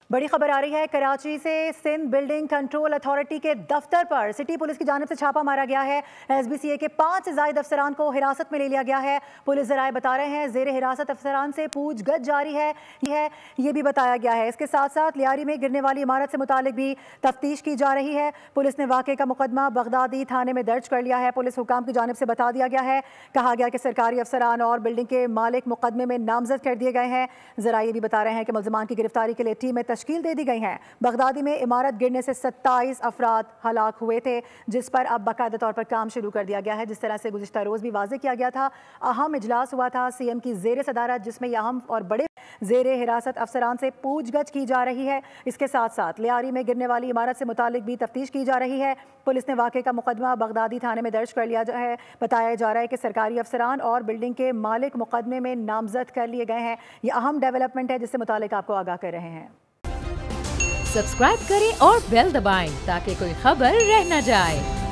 बड़ी खबर आ रही है कराची से। सिंध बिल्डिंग कंट्रोल अथॉरिटी के दफ्तर पर सिटी पुलिस की जानिब से छापा मारा गया है। SBCA के 5 से ज़ायद अफसरान को हिरासत में ले लिया गया है। पुलिस ज़राए बता रहे हैं ज़ेरे हिरासत अफसरान से पूछगछ जारी है ये भी बताया गया है। इसके साथ साथ लियारी में गिरने वाली इमारत से मुतालिक भी तफ्तीश की जा रही है। पुलिस ने वाक़े का मुकदमा बगदादी थाने में दर्ज कर लिया है। पुलिस हुकाम की जानिब से बता दिया गया है, कहा गया कि सरकारी अफसरान और बिल्डिंग के मालिक मुकदमे में नामजद कर दिए गए हैं। ज़राए भी बता रहे हैं कि मुल्ज़िमान की गिरफ्तारी के लिए टीमें तश्कील दे दी गई हैं। बगदादी में इमारत गिरने से 27 अफराद हलाक हुए थे, जिस पर अब बाकायदा तौर पर काम शुरू कर दिया गया है। जिस तरह से गुज़िश्ता रोज़ भी वाज़ेह किया गया था, अहम इजलास हुआ था CM की ज़ेर सदारत, जिसमें यह अहम और बड़े ज़ेरे हिरासत अफसरान से पूछगछ की जा रही है। इसके साथ साथ लियारी में गिरने वाली इमारत से मुतालिक भी तफ्तीश की जा रही है। पुलिस ने वाक़े का मुकदमा बगदादी थाने में दर्ज कर लिया है। बताया जा रहा है कि सरकारी अफसरान और बिल्डिंग के मालिक मुकदमे में नामजद कर लिए गए हैं। यह अहम डेवलपमेंट है जिससे मुतालिक आपको आगाह कर रहे हैं। सब्सक्राइब करें और बेल दबाएं ताकि कोई खबर रह न जाए।